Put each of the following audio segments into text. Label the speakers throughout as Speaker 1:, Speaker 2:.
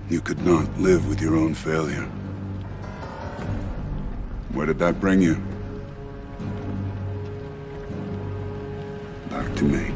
Speaker 1: You could not live with your own failure. Where did that bring you? Back to me.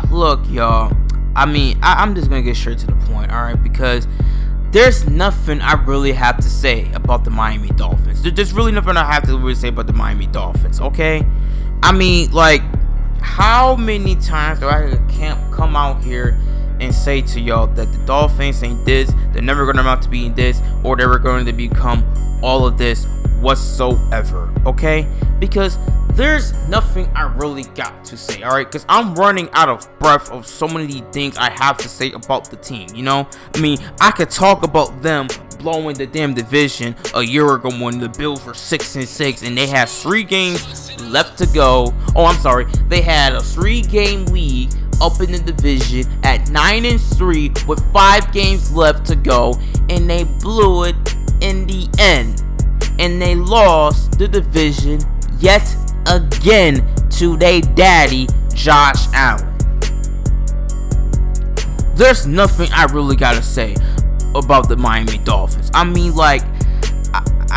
Speaker 2: Look, y'all, I'm just gonna get straight to the point, alright? Because there's nothing I really have to say about the Miami Dolphins. There's really nothing I have to really say about the Miami Dolphins, okay? How many times do I come out here and say to y'all that the Dolphins ain't this, they're never gonna amount to being this, or they were going to become all of this whatsoever, okay? Because there's nothing I really got to say, alright? Because I'm running out of breath of so many things I have to say about the team, you know? I could talk about them blowing the damn division a year ago when the Bills were 6-6 and they had 3 games left to go. They had a 3-game lead up in the division at 9-3 with 5 games left to go, and they blew it in the end, and they lost the division yet again to their daddy Josh Allen. There's nothing I really gotta say about the Miami Dolphins. I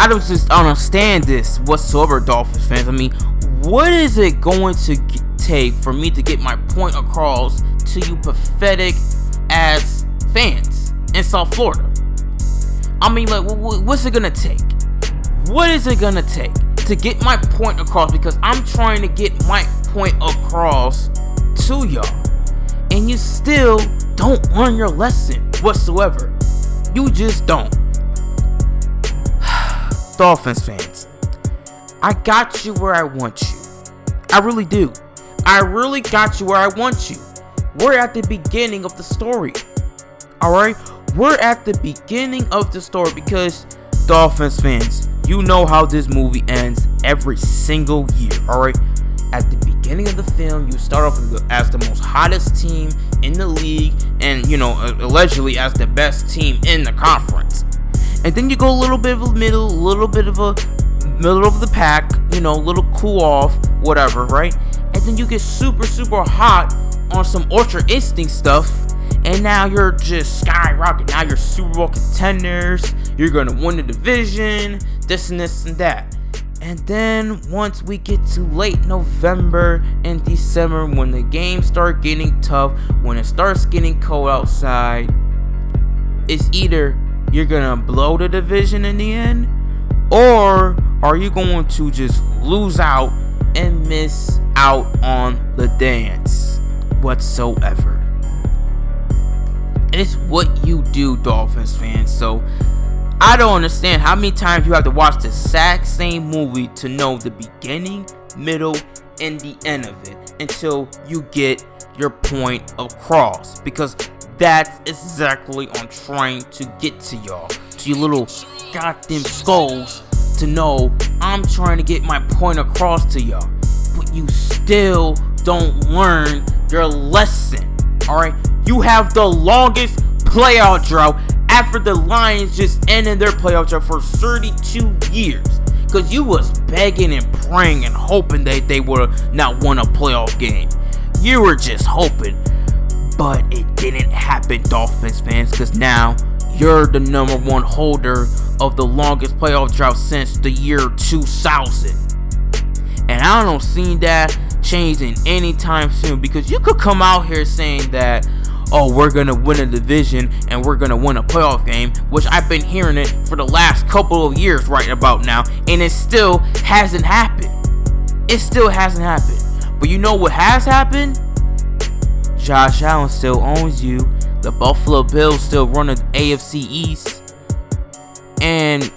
Speaker 2: don't just understand this whatsoever, Dolphins fans. What is it going to take for me to get my point across to you pathetic ass fans in South Florida? What's it gonna take? What is it gonna take to get my point across? Because I'm trying to get my point across to y'all, and you still don't learn your lesson whatsoever. You just don't. Dolphins fans, I got you where I want you. I really do. I really got you where I want you. We're at the beginning of the story. Alright? We're at the beginning of the story because, Dolphins fans, you know how this movie ends every single year. Alright? At the beginning of the film, you start off as the most hottest team in the league and, allegedly as the best team in the conference. And then you go a little bit of a middle of the pack, little cool off, whatever, right? And then you get super, super hot on some Ultra Instinct stuff, and now you're just skyrocketing. Now you're Super Bowl contenders, you're gonna win the division, this and this and that. And then once we get to late November and December, when the games start getting tough, when it starts getting cold outside, it's either you're gonna blow the division in the end, or are you going to just lose out and miss out on the dance whatsoever? And it's what you do, Dolphins fans. So I don't understand how many times you have to watch the exact same movie to know the beginning, middle, and the end of it until you get your point across. Because that's exactly what I'm trying to get to y'all, to your little goddamn skulls, to know I'm trying to get my point across to y'all. But you still don't learn your lesson. Alright? You have the longest playoff drought after the Lions just ended their playoff drought for 32 years. Because you was begging and praying and hoping that they would not won a playoff game. You were just hoping. But it didn't happen, Dolphins fans. Because now you're the number one holder of the longest playoff drought since the year 2000. And I don't see that changing anytime soon. Because you could come out here saying that, oh, we're going to win a division and we're going to win a playoff game, which I've been hearing it for the last couple of years right about now, and it still hasn't happened. It still hasn't happened. But you know what has happened? Josh Allen still owns you. The Buffalo Bills still run the AFC East. And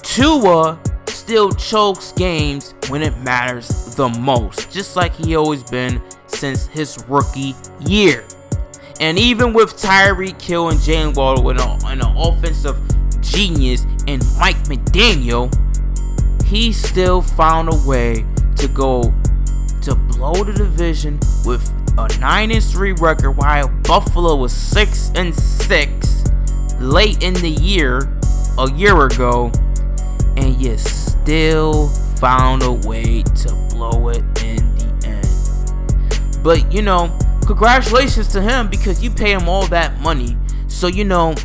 Speaker 2: Tua still chokes games when it matters the most, just like he always been since his rookie year. And even with Tyreek Hill and Jalen Waddle and an offensive genius and Mike McDaniel, he still found a way to go to blow the division with a 9-3 record, while Buffalo was 6-6 late in the year, a year ago, and you still found a way to blow it in the end. But you know, congratulations to him, because you pay him all that money. So you know,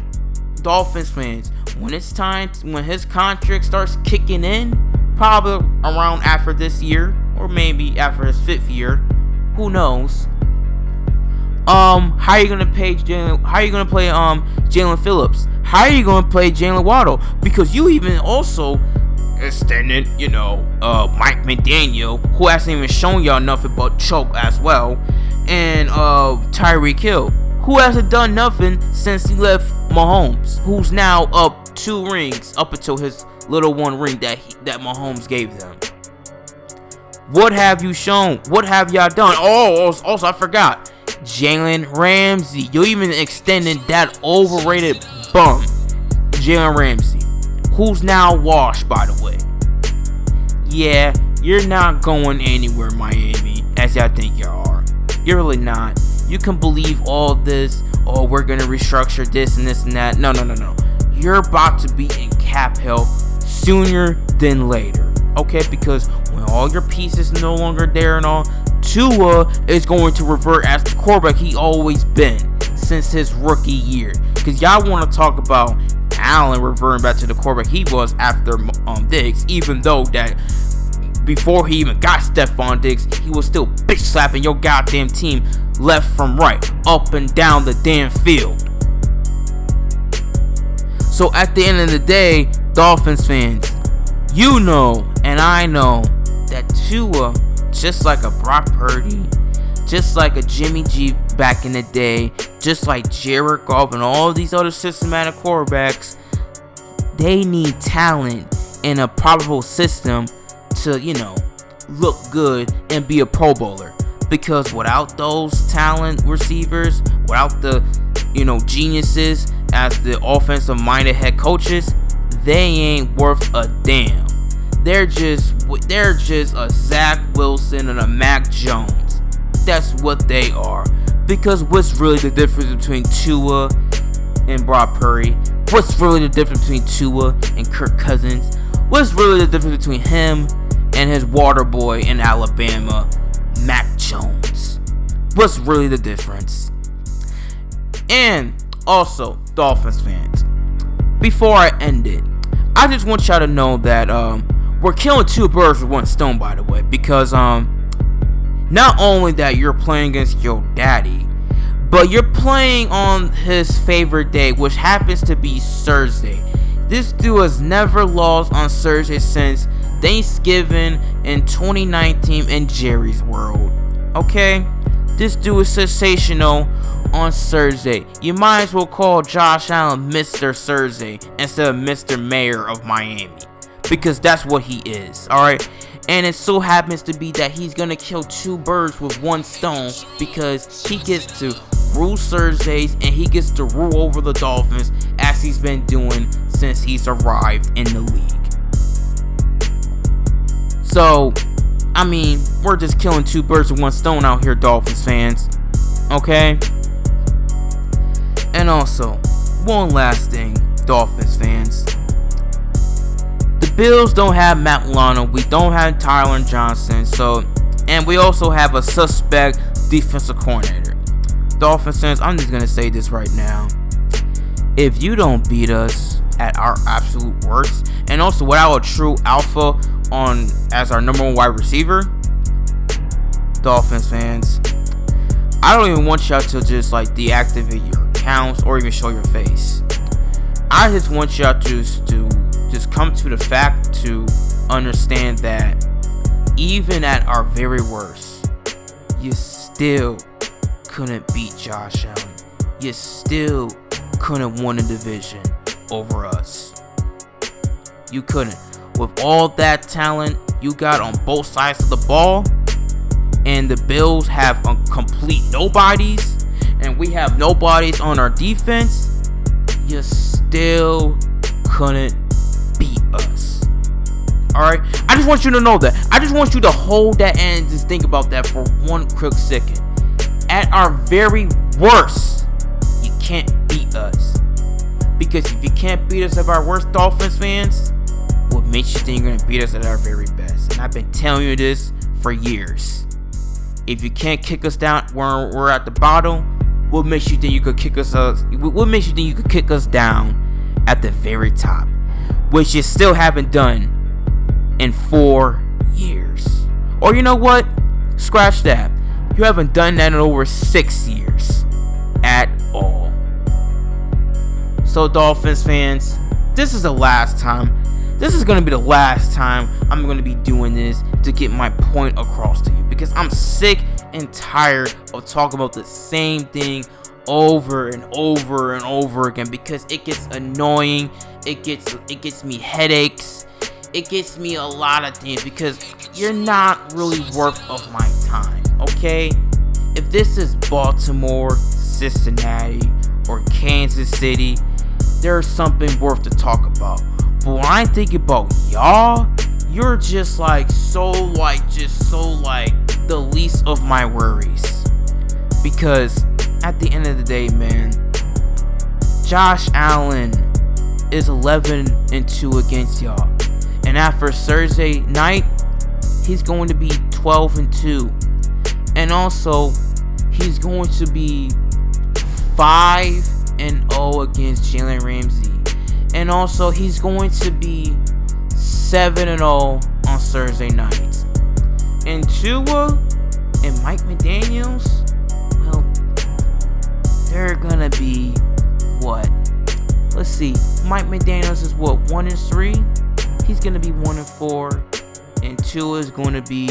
Speaker 2: Dolphins fans, when it's time, when his contract starts kicking in, probably around after this year, or maybe after his 5th year, who knows? How are you gonna play Jalen Phillips? How are you gonna play Jalen Waddle? Because you even also extended, you know, Mike McDaniel, who hasn't even shown y'all nothing but choke as well, and Tyreek Hill, who hasn't done nothing since he left Mahomes, who's now up 2 rings, up until his little 1 ring that Mahomes gave them. What have you shown? What have y'all done? Oh, also I forgot, Jalen Ramsey. You even extended that overrated bum, Jalen Ramsey, who's now washed, by the way. Yeah, you're not going anywhere, Miami, as y'all think you are. You're really not. You can believe all this, oh, we're going to restructure this and this and that. No. You're about to be in cap hell sooner than later. Okay, because when all your pieces no longer there and all, Tua is going to revert as the quarterback he always been since his rookie year. Because y'all want to talk about Allen reverting back to the quarterback he was after Diggs, even though that before he even got Stephon Diggs, he was still bitch slapping your goddamn team left from right, up and down the damn field. So at the end of the day, Dolphins fans, you know and I know that Tua, just like a Brock Purdy, just like a Jimmy G back in the day, just like Jared Goff and all these other systematic quarterbacks, they need talent in a probable system to, you know, look good and be a Pro Bowler. Because without those talent receivers, without the, you know, geniuses as the offensive minded head coaches, they ain't worth a damn. They're just a Zach Wilson and a Mac Jones. That's what they are. Because what's really the difference between Tua and Brock Purdy? What's really the difference between Tua and Kirk Cousins? What's really the difference between him and his water boy in Alabama, Mac Jones? What's really the difference? And also, Dolphins fans, before I end it, I just want y'all to know that we're killing 2 birds with 1 stone, by the way, because not only that you're playing against your daddy, but you're playing on his favorite day, which happens to be Thursday. This dude has never lost on Thursday since Thanksgiving in 2019 in Jerry's World. Okay? This dude is sensational on Thursday. You might as well call Josh Allen Mr. Thursday instead of Mr. Mayor of Miami, because that's what he is, alright? And it so happens to be that he's gonna kill two birds with one stone, because he gets to rule Thursdays and he gets to rule over the Dolphins as he's been doing since he's arrived in the league. So, I mean, we're just killing two birds with one stone out here, Dolphins fans. Okay? And also, one last thing, Dolphins fans. The Bills don't have Matt Milano. We don't have Tyler Johnson. And we also have a suspect defensive coordinator. Dolphins fans, I'm just going to say this right now. If you don't beat us at our absolute worst, and also without a true alpha as our number one wide receiver, Dolphins fans, I don't even want y'all to just like deactivate your accounts or even show your face. I just want y'all to just come to the fact to understand that even at our very worst, you still couldn't beat Josh Allen. You still couldn't win a division over us. You couldn't. With all that talent you got on both sides of the ball, and the Bills have complete nobodies, and we have nobodies on our defense, you still couldn't beat us. Alright? I just want you to know that. I just want you to hold that and just think about that for one quick second. At our very worst, you can't beat us. Because if you can't beat us at our worst, Dolphins fans, what makes you think you're going to beat us at our very best? And I've been telling you this for years. If you can't kick us down when we're at the bottom, what makes you think you could kick us? What makes you think you could kick us down at the very top, which you still haven't done in 4 years? Or you know what? Scratch that. You haven't done that in over 6 years at all. So Dolphins fans, this is the last time. This is going to be the last time I'm going to be doing this to get my point across to you, because I'm sick and tired of talking about the same thing over and over and over again, because it gets annoying. It gets me headaches. It gets me a lot of things, because you're not really worth of my time, okay? If this is Baltimore, Cincinnati, or Kansas City, there's something worth to talk about. But when I think about y'all, you're just the least of my worries. Because at the end of the day, man, Josh Allen is 11-2 against y'all. And after Thursday night, he's going to be 12-2. And also, he's going to be 5-0 against Jalen Ramsey. And also, he's going to be 7-0 on Thursday nights. And Tua and Mike McDaniels, well, they're gonna be what? Let's see. Mike McDaniels is what, 1-3? He's gonna be 1-4, and Tua is going to be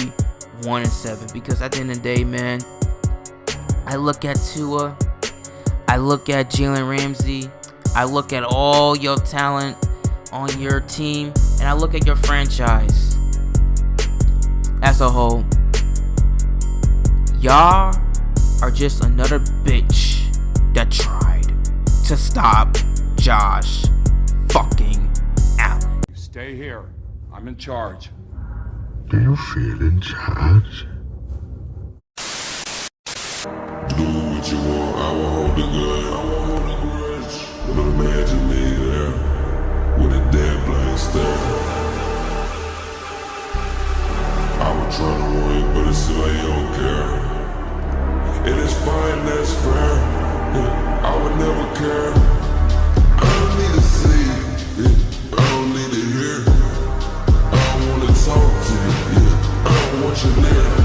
Speaker 2: 1-7. Because at the end of the day, man, I look at Tua, I look at Jalen Ramsey, I look at all your talent on your team, and I look at your franchise as a whole. Y'all are just another bitch that tried to stop Josh fucking Allen.
Speaker 1: Stay here. I'm in charge.
Speaker 3: Do you feel in charge?
Speaker 4: Do what you want, I will hold the gun. But imagine me there with a dead blank stare. I would try to win, but it's still I don't care. And it's fine, that's fair. I would never care. I don't need to see, I don't need to hear. I don't want to talk to you, I don't want you near.